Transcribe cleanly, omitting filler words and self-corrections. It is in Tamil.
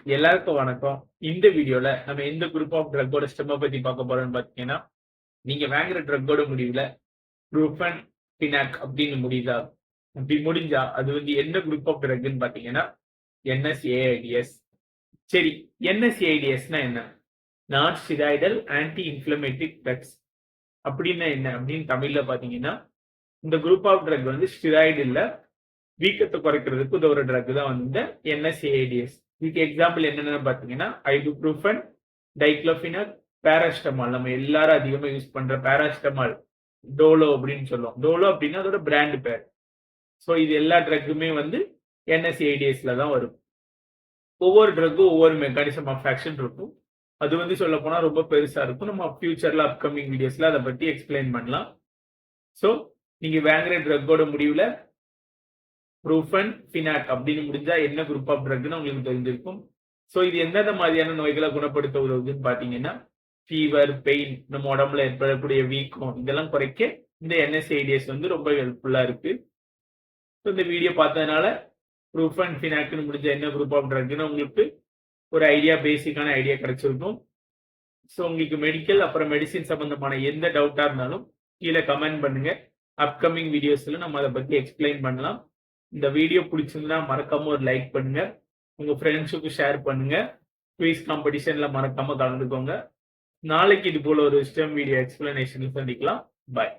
எல்லாருக்கும் வணக்கம். இந்த வீடியோல நம்ம எந்த குரூப் ஆஃப் ட்ரக்கோட ஸ்டெம்ம பத்தி பார்க்க போறோம்னு பார்த்தீங்கன்னா, நீங்க வாங்குற ட்ரக்கோட முடிவுல ப்ரூஃபன், பினாக் அப்படின்னு முடியுதா? அப்படி முடிஞ்சா அது வந்து என்ன குரூப் ஆஃப் ட்ரக்ன்னு பார்த்தீங்கன்னா, NSAIDs. சரி, NSAIDsனா என்ன? நான் ஸ்டெராய்டல் ஆன்டி இன்ஃப்ளமேட்டரி ட்ரக்ஸ். அப்படின்னா என்ன? அப்படின்னு தமிழ்ல பார்த்தீங்கன்னா, இந்த குரூப் ஆஃப் ட்ரக் வந்து ஸ்டெராய்டு இல்ல, வீக்கத்தை குறைக்கிறதுக்கு உதவுற ட்ரக் தான் வந்து இந்த NSAIDs. இதுக்கு எக்ஸாம்பிள் என்னென்னு பார்த்தீங்கன்னா, ஐபுப்ரூஃபன், டைக்ளோஃபினாக், பேராசிட்டமால். நம்ம எல்லாரும் அதிகமா யூஸ் பண்ற பேராசிட்டமால், டோலோ அப்படின்னு சொல்லுவோம். டோலோ அப்படின்னா அதோட பிராண்ட் பேர். ஸோ இது எல்லா ட்ரக்குமே வந்து NSAIDsல தான் வரும். ஒவ்வொரு ட்ரக்கும் ஒவ்வொரு மெக்கானிசம் ஆஃப் ஆக்ஷன் இருக்கும். அது வந்து சொல்ல போனா ரொம்ப பெருசா இருக்கும். நம்ம ஃபியூச்சர்ல அப்கமிங் வீடியோஸ்ல அதை பத்தி எக்ஸ்பிளைன் பண்ணலாம். ஸோ நீங்க வாங்குற ட்ரக்கோட முடிவுல ப்ரூஃபன், பினாக் அப்படின்னு முடிஞ்சா என்ன குரூப் ஆஃப் ட்ரக்னு உங்களுக்கு தெரிஞ்சிருக்கும். ஸோ இது எந்தெந்த மாதிரியான நோய்களை குணப்படுத்த உதவுதுன்னு பார்த்தீங்கன்னா, ஃபீவர், பெயின், நம்ம உடம்புல ஏற்படக்கூடிய வீக்கம் இதெல்லாம் குறைக்க இந்த NSAIDs வந்து ரொம்ப ஹெல்ப்ஃபுல்லா இருக்கு. ஸோ இந்த வீடியோ பார்த்ததுனால ப்ரூஃபன், பினாக்னு முடிஞ்ச என்ன குரூப் ஆஃப் ட்ரக்னு உங்களுக்கு ஒரு ஐடியா, பேசிக்கான ஐடியா கிடைச்சிருக்கும். ஸோ உங்களுக்கு மெடிக்கல் அப்புறம் மெடிசின் சம்பந்தமான எந்த டவுட்டா இருந்தாலும் கீழே கமெண்ட் பண்ணுங்க. அப்கமிங் வீடியோஸ்ல நம்ம அதை பத்தி எக்ஸ்பிளைன் பண்ணலாம். இந்த வீடியோ பிடிச்சிருந்தா மறக்காம ஒரு லைக் பண்ணுங்க. உங்க ஃப்ரெண்ட்ஸுக்கு ஷேர் பண்ணுங்க. குயிஸ் காம்படிஷன்ல மறக்காம கலந்துக்கோங்க. நாளைக்கு இது போல ஒரு ஸ்டெம் வீடியோ எக்ஸ்பிளனேஷன் சந்திக்கலாம். பாய்.